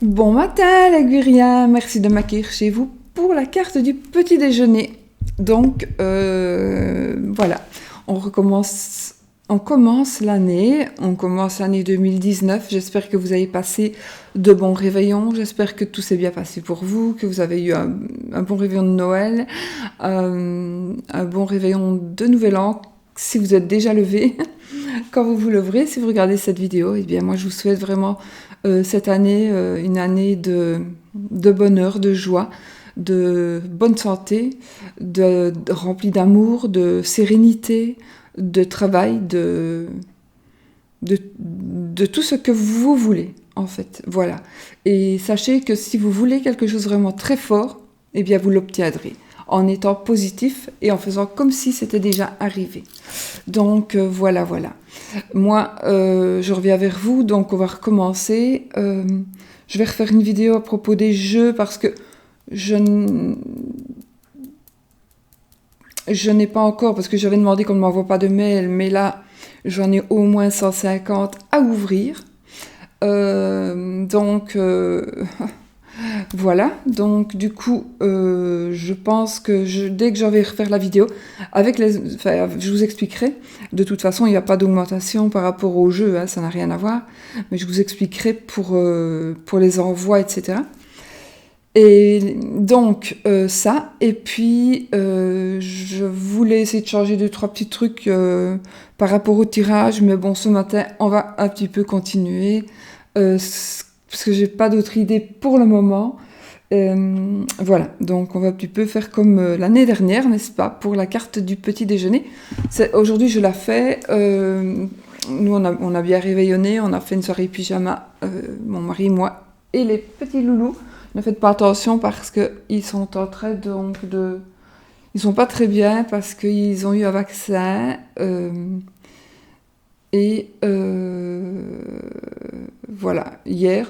Bon matin les Guriens, merci de m'accueillir chez vous pour la carte du petit déjeuner. Donc voilà, on commence l'année 2019. J'espère que vous avez passé de bons réveillons, j'espère que tout s'est bien passé pour vous, que vous avez eu un bon réveillon de Noël, un bon réveillon de Nouvel An, si vous êtes déjà levé. Quand vous vous leverez, si vous regardez cette vidéo, eh bien moi je vous souhaite vraiment cette année une année de bonheur, de joie, de bonne santé, remplie d'amour, de sérénité, de travail, de tout ce que vous voulez, en fait. Voilà. Et sachez que si vous voulez quelque chose vraiment très fort, eh bien vous l'obtiendrez en étant positif et en faisant comme si c'était déjà arrivé. Donc voilà. Moi, je reviens vers vous, donc on va recommencer. Je vais refaire une vidéo à propos des jeux parce que je n'ai pas encore, parce que j'avais demandé qu'on ne m'envoie pas de mail, mais là, j'en ai au moins 150 à ouvrir. Donc, voilà. Donc, du coup, je pense que dès que j'en vais refaire la vidéo, je vous expliquerai. De toute façon, il n'y a pas d'augmentation par rapport au jeu, hein, ça n'a rien à voir. Mais je vous expliquerai pour les envois, etc. Et donc, ça. Et puis, je voulais essayer de changer 2-3 petits trucs par rapport au tirage. Mais bon, ce matin, on va un petit peu continuer. Parce que j'ai pas d'autre idée pour le moment. Voilà, donc on va un petit peu faire comme l'année dernière, n'est-ce pas, pour la carte du petit déjeuner. Aujourd'hui, je la fais. Nous, on a bien réveillonné, on a fait une soirée pyjama, mon mari, moi et les petits loulous. Ne faites pas attention parce qu'ils sont en train ils sont pas très bien parce qu'ils ont eu un vaccin. Voilà, hier.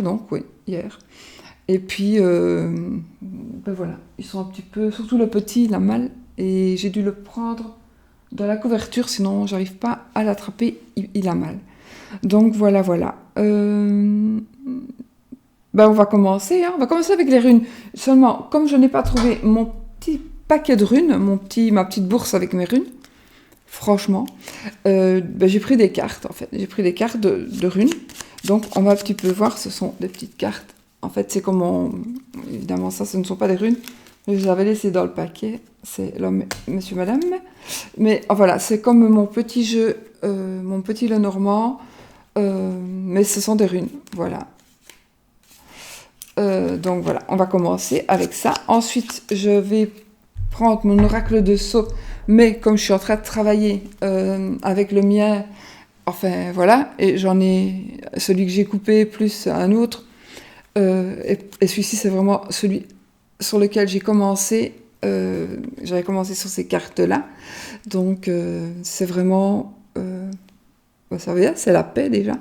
Et puis, voilà, ils sont un petit peu... Surtout le petit, il a mal. Et j'ai dû le prendre dans la couverture, sinon j'arrive pas à l'attraper, il a mal. Donc voilà. On va commencer. On va commencer avec les runes. Seulement, comme je n'ai pas trouvé mon petit paquet de runes, ma petite bourse avec mes runes, franchement, j'ai pris des cartes, en fait. J'ai pris des cartes de runes. Donc, on va un petit peu voir, ce sont des petites cartes. En fait, c'est comme évidemment, ça, ce ne sont pas des runes. Je les avais laissées dans le paquet. C'est l'homme, monsieur, madame. Mais voilà, c'est comme mon petit jeu, mon petit Lenormand. Mais ce sont des runes, voilà. Donc voilà, on va commencer avec ça. Ensuite, je vais prendre mon oracle de sceau, mais comme je suis en train de travailler avec le mien, enfin voilà, et j'en ai celui que j'ai coupé plus un autre, et celui-ci c'est vraiment celui sur lequel j'ai commencé. J'avais commencé sur ces cartes-là, donc c'est vraiment, ça veut dire c'est la paix déjà.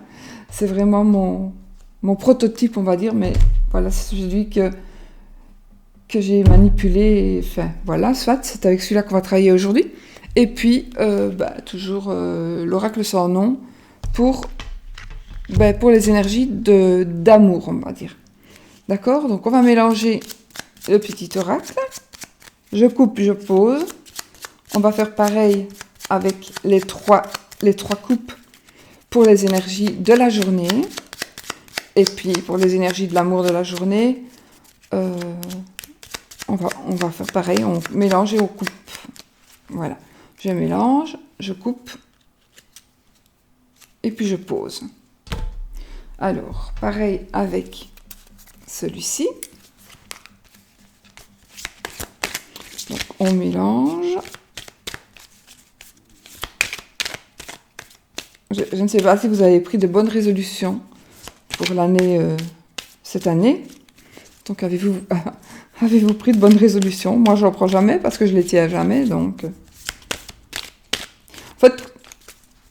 C'est vraiment mon prototype, on va dire, mais voilà, c'est celui que j'ai manipulé. Enfin, voilà, soit, c'est avec celui-là qu'on va travailler aujourd'hui. Et puis, toujours l'oracle sans nom pour les énergies d'amour, on va dire. D'accord? Donc, on va mélanger le petit oracle. Je coupe, je pose. On va faire pareil avec les trois coupes pour les énergies de la journée. Et puis, pour les énergies de l'amour de la journée, on va faire pareil, on mélange et on coupe. Voilà. Je mélange, je coupe, et puis je pose. Alors, pareil avec celui-ci. Donc, on mélange. Je ne sais pas si vous avez pris de bonnes résolutions pour cette année. Donc, avez-vous pris de bonnes résolutions? Moi, je n'en prends jamais parce que je les tiens jamais. Donc,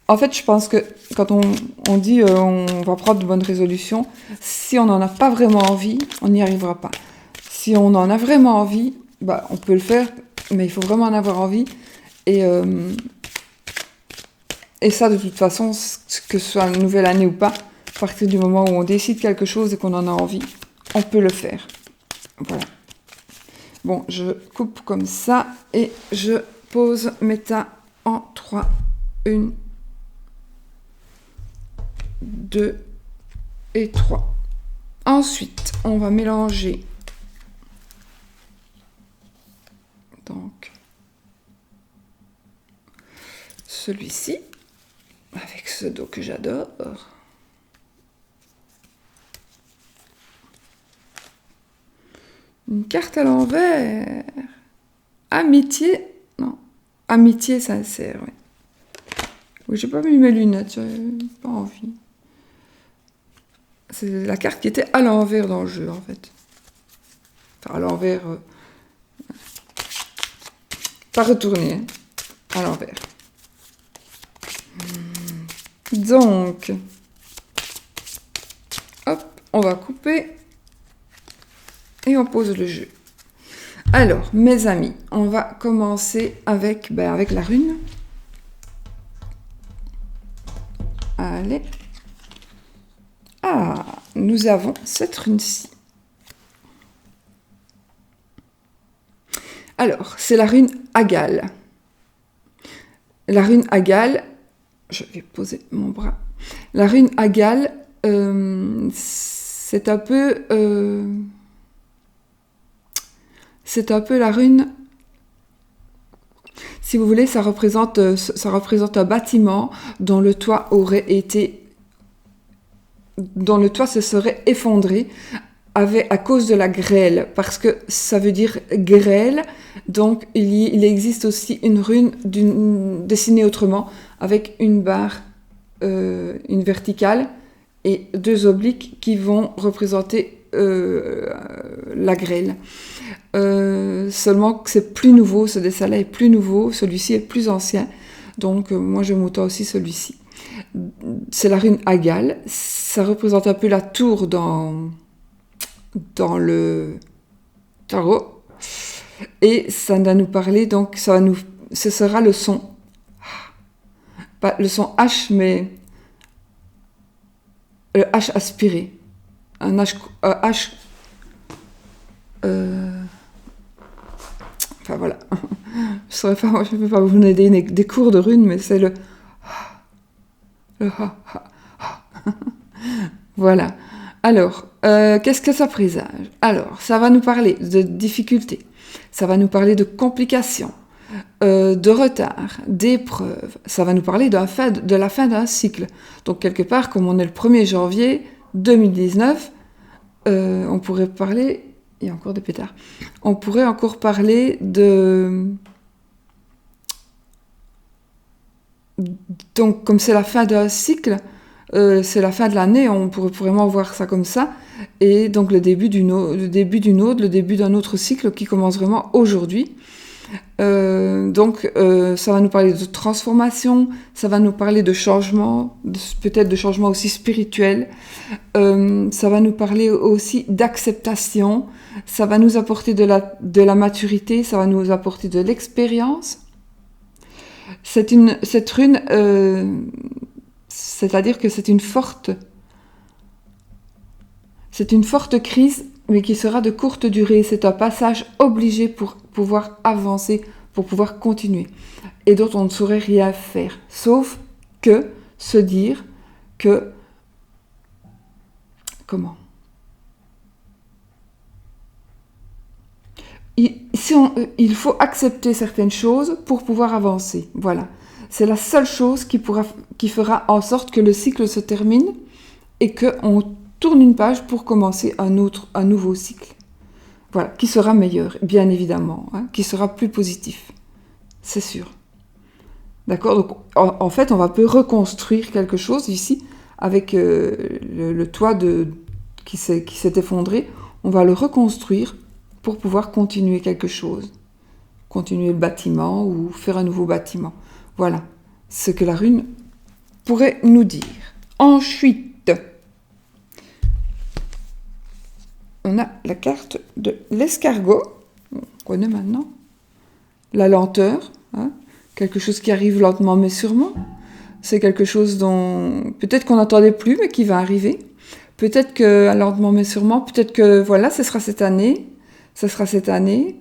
en fait, je pense que quand on dit on va prendre de bonnes résolutions, si on n'en a pas vraiment envie, on n'y arrivera pas. Si on en a vraiment envie, on peut le faire, mais il faut vraiment en avoir envie. Et ça, de toute façon, que ce soit une nouvelle année ou pas, À partir du moment où on décide quelque chose et qu'on en a envie, on peut le faire. Voilà. Bon, je coupe comme ça et je pose mes tas en 3. 1, 2 et 3. Ensuite, on va mélanger donc celui-ci avec ce dos que j'adore. Une carte à l'envers. Amitié. Non. Amitié sincère, oui. Oui, j'ai pas mis mes lunettes, j'avais pas envie. C'est la carte qui était à l'envers dans le jeu, en fait. Enfin, à l'envers. Pas retourné, hein. À l'envers. Donc. Hop, on va couper. Et on pose le jeu. Alors, mes amis, on va commencer avec la rune. Allez. Ah, nous avons cette rune-ci. Alors, c'est la rune Agal. La rune Agal, je vais poser mon bras. La rune Agal, c'est un peu la rune, si vous voulez, ça représente un bâtiment dont le toit se serait effondré à cause de la grêle, parce que ça veut dire grêle, donc il existe aussi une rune dessinée autrement, avec une barre, une verticale, et 2 obliques qui vont représenter la grêle. Seulement que c'est plus nouveau, ce dessin-là est plus nouveau, celui-ci est plus ancien, donc moi je m'auto aussi celui-ci. C'est la rune Agal, ça représente un peu la tour dans le tarot, et ça va nous parler, donc ce sera le son, pas le son H, mais le H aspiré, un H, enfin voilà, je ne peux pas vous donner des cours de runes, mais c'est le voilà. Alors, qu'est-ce que ça présage? Alors, ça va nous parler de difficultés, ça va nous parler de complications, de retard, d'épreuves, ça va nous parler de la fin d'un cycle. Donc, quelque part, comme on est le 1er janvier 2019, on pourrait parler, il y a encore des pétards, on pourrait encore parler donc, comme c'est la fin d'un cycle, c'est la fin de l'année, on pourrait vraiment voir ça comme ça, et donc le début d'un autre cycle qui commence vraiment aujourd'hui. Donc, ça va nous parler de transformation, ça va nous parler de changement, peut-être de changement aussi spirituel, ça va nous parler aussi d'acceptation, ça va nous apporter de la maturité, ça va nous apporter de l'expérience. Cette rune, c'est-à-dire que c'est une forte crise, mais qui sera de courte durée. C'est un passage obligé pour pouvoir avancer, pour pouvoir continuer, et dont on ne saurait rien faire, sauf que se dire que... Comment ? Il faut accepter certaines choses pour pouvoir avancer. Voilà. C'est la seule chose qui fera en sorte que le cycle se termine et qu'on tourne une page pour commencer un nouveau cycle. Voilà, qui sera meilleur, bien évidemment, hein, qui sera plus positif. C'est sûr. D'accord ? Donc, en fait, on va peu reconstruire quelque chose ici avec le toit qui s'est effondré. On va le reconstruire pour pouvoir continuer quelque chose. Continuer le bâtiment ou faire un nouveau bâtiment. Voilà ce que la rune pourrait nous dire. Ensuite, on a la carte de l'escargot. On connaît maintenant. La lenteur, hein, quelque chose qui arrive lentement mais sûrement. C'est quelque chose dont peut-être qu'on n'attendait plus, mais qui va arriver. Peut-être que, lentement mais sûrement, peut-être que voilà, ce sera cette année. Ce sera cette année.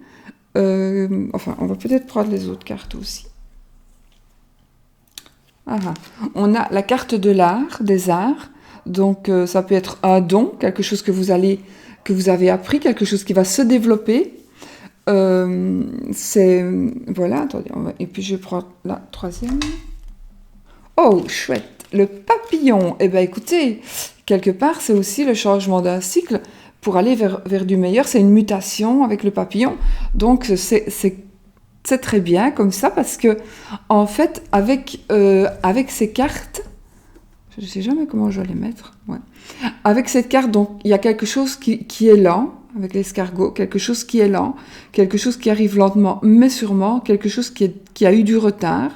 Enfin, on va peut-être prendre les autres cartes aussi. Ah, ah. On a la carte de l'art, des arts. Donc, ça peut être un don, quelque chose que vous avez appris, quelque chose qui va se développer. Voilà, attendez, et puis je prends la troisième. Oh, chouette, le papillon. Eh bien, écoutez, quelque part, c'est aussi le changement d'un cycle pour aller vers du meilleur. C'est une mutation avec le papillon. Donc, c'est très bien comme ça parce que, en fait, avec ces cartes, je ne sais jamais comment je vais les mettre. Ouais. Avec cette carte, donc, il y a quelque chose qui est lent, avec l'escargot, quelque chose qui est lent, quelque chose qui arrive lentement, mais sûrement, quelque chose qui a eu du retard.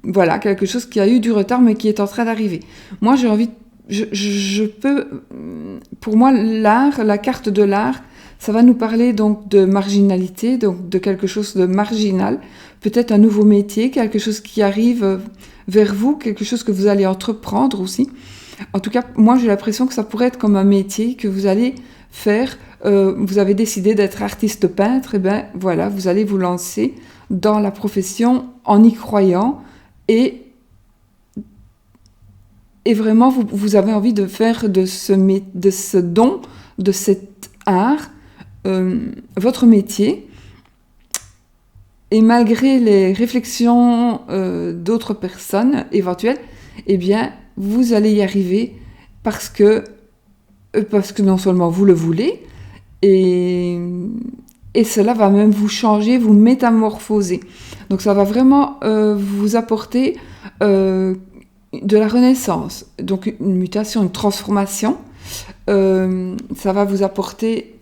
Voilà, quelque chose qui a eu du retard, mais qui est en train d'arriver. Moi, j'ai envie, je peux, pour moi, l'art, la carte de l'art, ça va nous parler donc de marginalité, donc de quelque chose de marginal, peut-être un nouveau métier, quelque chose qui arrive vers vous, quelque chose que vous allez entreprendre aussi. En tout cas, moi j'ai l'impression que ça pourrait être comme un métier que vous allez faire. Vous avez décidé d'être artiste peintre, et bien voilà, vous allez vous lancer dans la profession en y croyant et vraiment vous avez envie de faire de ce don, de cet art, votre métier. Et malgré les réflexions d'autres personnes éventuelles, eh bien, vous allez y arriver parce que non seulement vous le voulez, et cela va même vous changer, vous métamorphoser. Donc ça va vraiment vous apporter de la renaissance, donc une mutation, une transformation. Ça va vous apporter...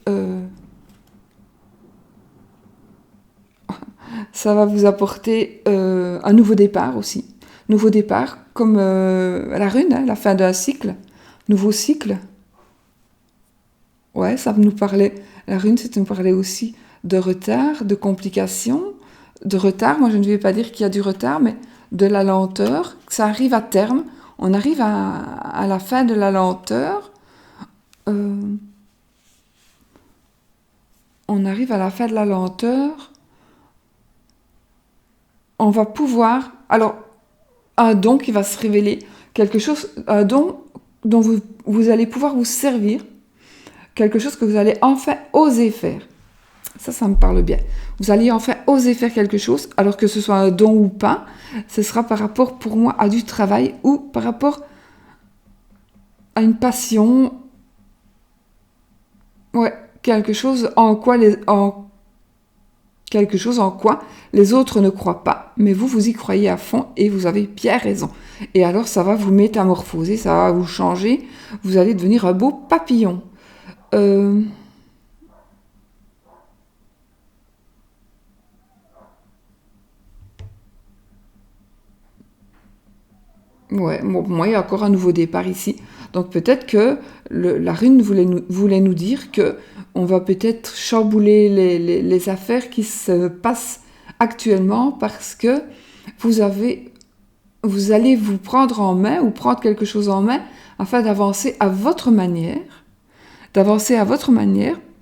ça va vous apporter un nouveau départ aussi. Nouveau départ, comme la rune, hein, la fin d'un cycle. Nouveau cycle. Ouais, ça nous parlait... La rune, c'est nous parler aussi de retard, de complications, de retard. Moi, je ne vais pas dire qu'il y a du retard, mais de la lenteur. Que ça arrive à terme. On arrive à la fin de la lenteur. On arrive à la fin de la lenteur. On va pouvoir... Alors, un don qui va se révéler, quelque chose, un don dont vous allez pouvoir vous servir, quelque chose que vous allez enfin oser faire. Ça me parle bien. Vous allez enfin oser faire quelque chose, alors que ce soit un don ou pas, ce sera par rapport pour moi à du travail ou par rapport à une passion. Ouais, quelque chose en quoi les autres ne croient pas, mais vous y croyez à fond et vous avez bien raison. Et alors ça va vous métamorphoser, ça va vous changer, vous allez devenir un beau papillon. Ouais, bon, moi il y a encore un nouveau départ ici. Donc peut-être que la rune voulait nous dire que on va peut-être chambouler les affaires qui se passent actuellement parce que vous allez vous prendre en main ou prendre quelque chose en main afin d'avancer à votre manière,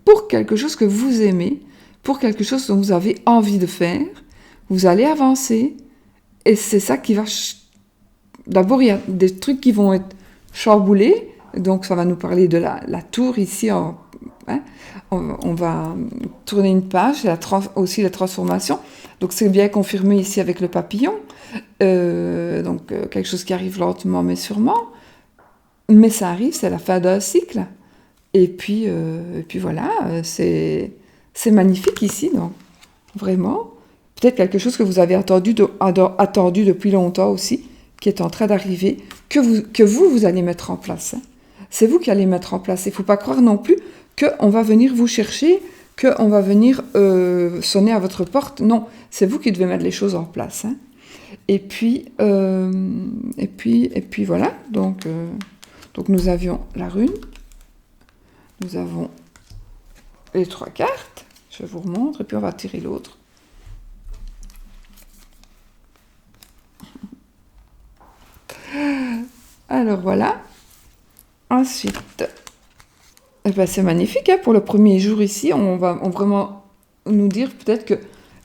pour quelque chose que vous aimez, pour quelque chose dont vous avez envie de faire. Vous allez avancer et c'est ça qui va... D'abord, il y a des trucs qui vont être chamboulés, donc ça va nous parler de la tour ici. On va tourner une page, aussi la transformation. Donc c'est bien confirmé ici avec le papillon. Quelque chose qui arrive lentement mais sûrement. Mais ça arrive, c'est la fin d'un cycle. Et puis voilà, c'est magnifique ici, donc vraiment. Peut-être quelque chose que vous avez attendu depuis longtemps aussi, qui est en train d'arriver, que vous allez mettre en place. Hein. C'est vous qui allez mettre en place. Il ne faut pas croire non plus qu'on va venir vous chercher, qu'on va venir sonner à votre porte. Non, c'est vous qui devez mettre les choses en place. Hein. Et puis voilà. Donc nous avions la rune. Nous avons les 3 cartes. Je vous remontre. Et puis on va tirer l'autre. Alors voilà. Ensuite, eh ben, c'est magnifique, hein, pour le premier jour ici. On va vraiment nous dire peut-être que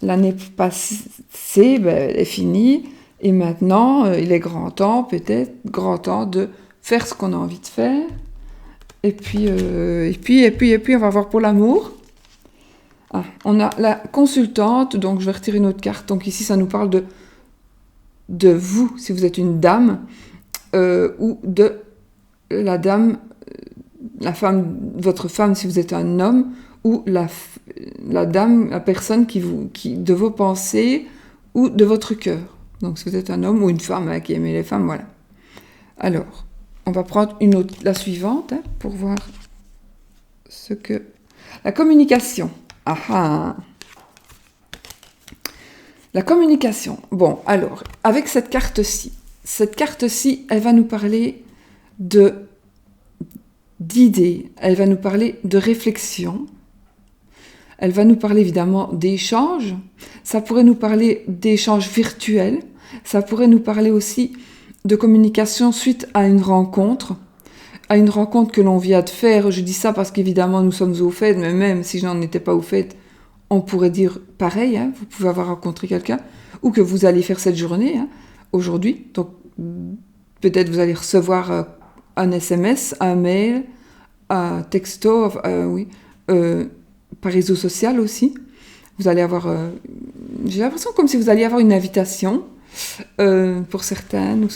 l'année passée, ben, elle est finie. Et maintenant, il est grand temps de faire ce qu'on a envie de faire. Et puis, on va voir pour l'amour. Ah, on a la consultante, donc je vais retirer une autre carte. Donc ici, ça nous parle de vous, si vous êtes une dame, ou de la dame, la femme, votre femme, si vous êtes un homme, ou la dame, la personne de vos pensées ou de votre cœur. Donc si vous êtes un homme ou une femme, hein, qui aimait les femmes, voilà. Alors, on va prendre la suivante, hein, pour voir ce que... La communication. Ah ah. La communication. Bon, alors, avec cette carte-ci, elle va nous parler d'idées, elle va nous parler de réflexion, elle va nous parler évidemment d'échanges, ça pourrait nous parler d'échanges virtuels, ça pourrait nous parler aussi de communication suite à une rencontre que l'on vient de faire. Je dis ça parce qu'évidemment nous sommes au fait, mais même si je n'en étais pas au fait, on pourrait dire pareil, hein, vous pouvez avoir rencontré quelqu'un, ou que vous allez faire cette journée, hein, aujourd'hui. Donc peut-être vous allez recevoir un SMS, un mail, un texto, oui, par réseau social aussi. Vous allez avoir, j'ai l'impression comme si vous alliez avoir une invitation pour certaines,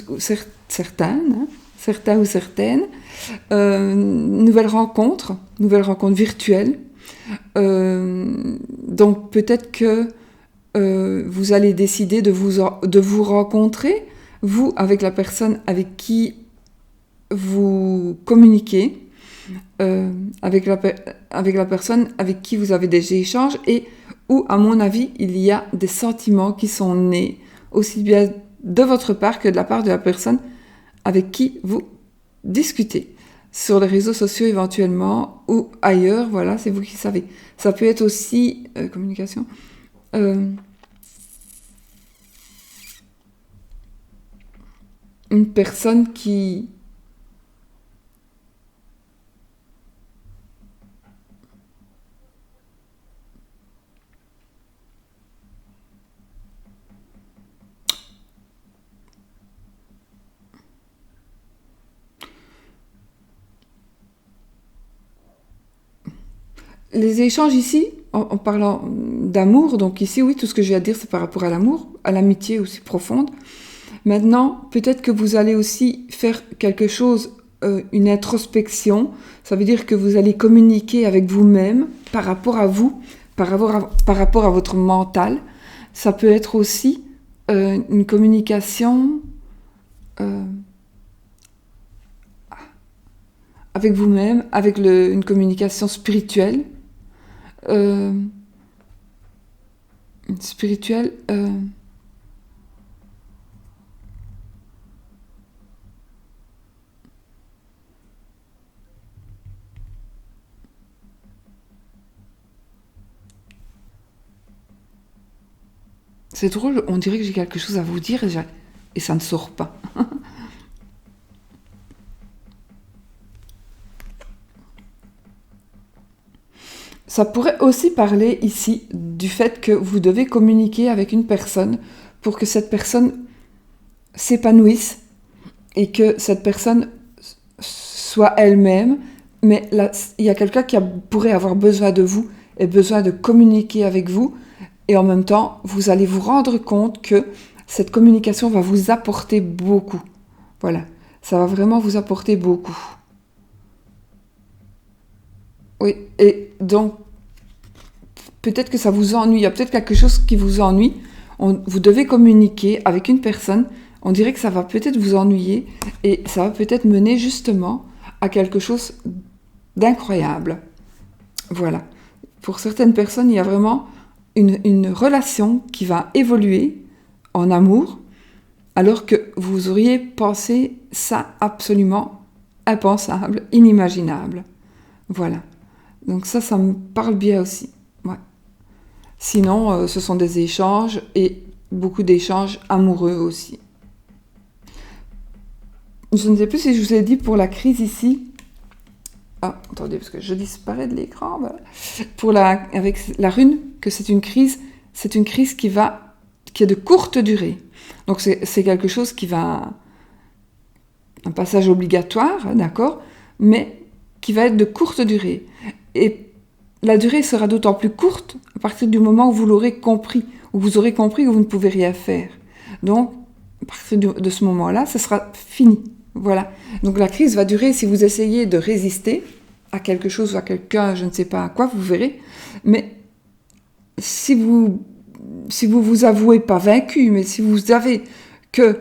certaines, hein, certains ou certaines, nouvelles rencontres virtuelles. Donc peut-être que vous allez décider de vous rencontrer, vous, avec la personne avec qui vous communiquez, avec la personne avec qui vous avez des échanges, et où, à mon avis, il y a des sentiments qui sont nés, aussi bien de votre part que de la part de la personne avec qui vous discutez. Sur les réseaux sociaux éventuellement, ou ailleurs, voilà, c'est vous qui savez. Ça peut être aussi, communication, une personne qui... Les échanges ici, en parlant d'amour, donc ici, oui, tout ce que je viens de dire, c'est par rapport à l'amour, à l'amitié aussi profonde. Maintenant, peut-être que vous allez aussi faire quelque chose, une introspection. Ça veut dire que vous allez communiquer avec vous-même par rapport à vous, par rapport à votre mental. Ça peut être aussi une communication avec vous-même, avec une communication spirituelle. Euh, spirituelle. C'est drôle, on dirait que j'ai quelque chose à vous dire et ça ne sort pas. Ça pourrait aussi parler ici du fait que vous devez communiquer avec une personne pour que cette personne s'épanouisse et que cette personne soit elle-même. Mais là, il y a quelqu'un qui pourrait avoir besoin de vous et besoin de communiquer avec vous. Et en même temps, vous allez vous rendre compte que cette communication va vous apporter beaucoup. Voilà, ça va vraiment vous apporter beaucoup. Oui, et donc, peut-être que ça vous ennuie, il y a peut-être quelque chose qui vous ennuie. Vous devez communiquer avec une personne, on dirait que ça va peut-être vous ennuyer, et ça va peut-être mener justement à quelque chose d'incroyable. Voilà. Pour certaines personnes, il y a vraiment une relation qui va évoluer en amour, alors que vous auriez pensé ça absolument impensable, inimaginable. Voilà. Donc ça me parle bien aussi. Ouais. Sinon, ce sont des échanges et beaucoup d'échanges amoureux aussi. je ne sais plus si je vous ai dit pour la crise ici. Ah, attendez, parce que je disparais de l'écran. Voilà. Avec la rune, que c'est une crise qui est de courte durée. Donc c'est quelque chose qui va... Un passage obligatoire, d'accord, mais qui va être de courte durée. Et la durée sera d'autant plus courte à partir du moment où vous l'aurez compris, où vous aurez compris que vous ne pouvez rien faire. Donc, à partir de ce moment-là, ce sera fini. Voilà. Donc la crise va durer si vous essayez de résister à quelque chose ou à quelqu'un, je ne sais pas à quoi, vous verrez. Mais si vous vous avouez pas vaincu, mais si vous avez que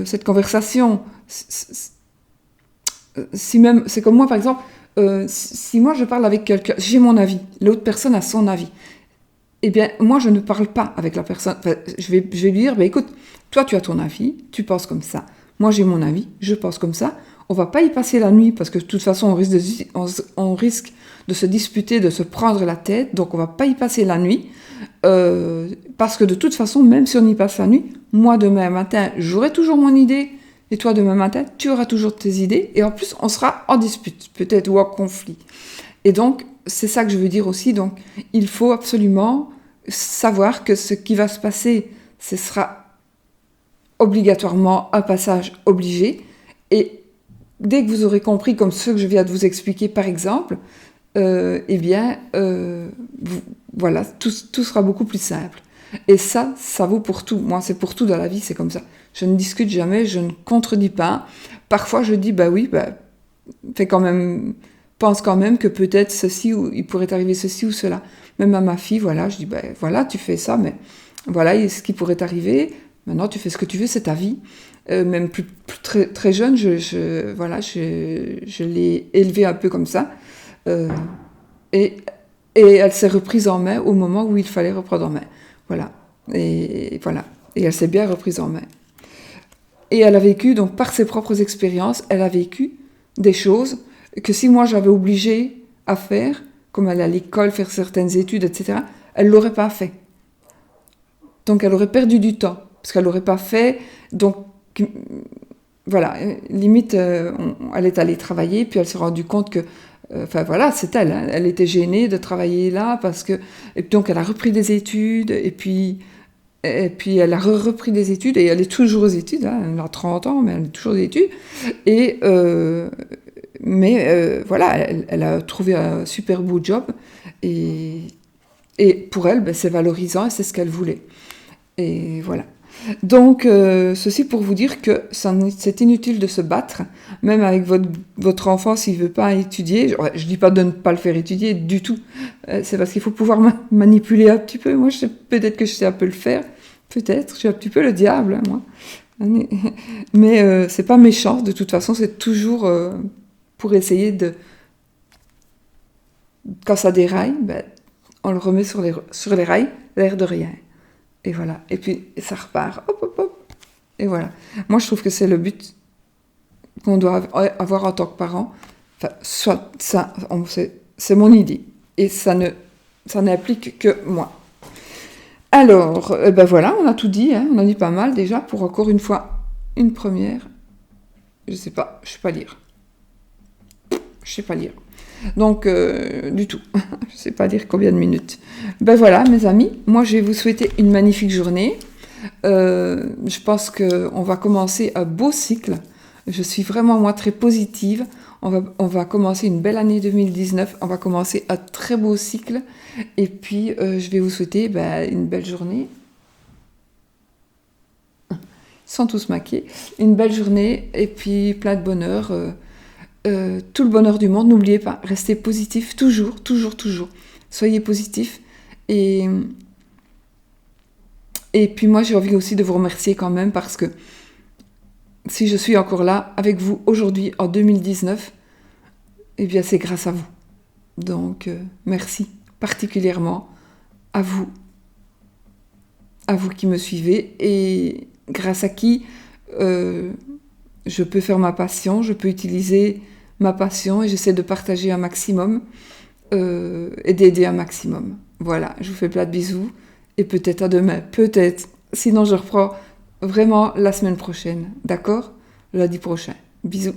cette conversation, si même, c'est comme moi par exemple, si moi je parle avec quelqu'un, j'ai mon avis, l'autre personne a son avis, eh bien moi je ne parle pas avec la personne, enfin, je vais lui dire, bah, écoute, toi tu as ton avis, tu penses comme ça, moi j'ai mon avis, je pense comme ça, on va pas y passer la nuit parce que de toute façon on risque de se disputer, de se prendre la tête, donc on va pas y passer la nuit, parce que de toute façon, même si on y passe la nuit, moi demain matin j'aurai toujours mon idée, et toi demain matin tu auras toujours tes idées, et en plus on sera en dispute peut-être ou en conflit. Et donc c'est ça que je veux dire aussi, donc il faut absolument savoir que ce qui va se passer, ce sera obligatoirement un passage obligé, et dès que vous aurez compris, comme ce que je viens de vous expliquer par exemple, eh bien, voilà, tout sera beaucoup plus simple. Et ça vaut pour tout. Moi, c'est pour tout dans la vie, c'est comme ça. Je ne discute jamais, je ne contredis pas. Parfois, je dis, bah oui, pense quand même que peut-être ceci, ou il pourrait arriver ceci ou cela. Même à ma fille, voilà, je dis, bah voilà, tu fais ça, mais voilà ce qui pourrait arriver. Maintenant, tu fais ce que tu veux, c'est ta vie. Même très, très jeune, je l'ai élevée un peu comme ça. Et elle s'est reprise en main au moment où il fallait reprendre en main. Voilà. Et voilà. Et elle s'est bien reprise en main. Et elle a vécu, donc par ses propres expériences, elle a vécu des choses que si moi j'avais obligé à faire, comme aller à l'école, faire certaines études, etc., elle ne l'aurait pas fait. Donc elle aurait perdu du temps, parce qu'elle ne l'aurait pas fait. Donc voilà, limite, elle est allée travailler, puis elle s'est rendue compte que enfin voilà, c'est elle. Hein. Elle était gênée de travailler là parce que... Et donc elle a repris des études et puis elle a repris des études et elle est toujours aux études. Hein. Elle a 30 ans, mais elle est toujours aux études. Et, voilà, elle a trouvé un super beau job et pour elle, c'est valorisant et c'est ce qu'elle voulait. Et voilà. Donc, ceci pour vous dire que c'est inutile de se battre, même avec votre enfant s'il ne veut pas étudier. Je ne dis pas de ne pas le faire étudier du tout. C'est parce qu'il faut pouvoir manipuler un petit peu. Moi, peut-être que je sais un peu le faire. Peut-être. Je suis un petit peu le diable, hein, moi. Mais c'est pas méchant. De toute façon, c'est toujours pour essayer de... Quand ça déraille, on le remet sur les rails, l'air de rien. Et voilà. Et puis, ça repart. Hop, hop, hop. Et voilà. Moi, je trouve que c'est le but qu'on doit avoir en tant que parent. Enfin, soit ça, c'est mon idée. Et ça n'implique que moi. Alors, voilà, on a tout dit. Hein, on a dit pas mal déjà pour encore une fois une première. Je sais pas lire. Je sais pas lire. Donc, du tout. Je ne sais pas dire combien de minutes. Voilà, mes amis. Moi, je vais vous souhaiter une magnifique journée. Je pense qu'on va commencer un beau cycle. Je suis vraiment, moi, très positive. On va commencer une belle année 2019. On va commencer un très beau cycle. Et puis, je vais vous souhaiter une belle journée. Ils sont tous maqués. Une belle journée et puis plein de bonheur. Tout le bonheur du monde, n'oubliez pas, restez positif, toujours, toujours, toujours. Soyez positif. Et puis moi, j'ai envie aussi de vous remercier quand même parce que si je suis encore là avec vous aujourd'hui, en 2019, eh bien c'est grâce à vous. Donc, merci particulièrement à vous qui me suivez et grâce à qui je peux faire ma passion, je peux utiliser ma passion et j'essaie de partager un maximum et d'aider un maximum. Voilà, je vous fais plein de bisous et peut-être à demain, peut-être. Sinon, je reprends vraiment la semaine prochaine, d'accord ? lundi prochain. Bisous.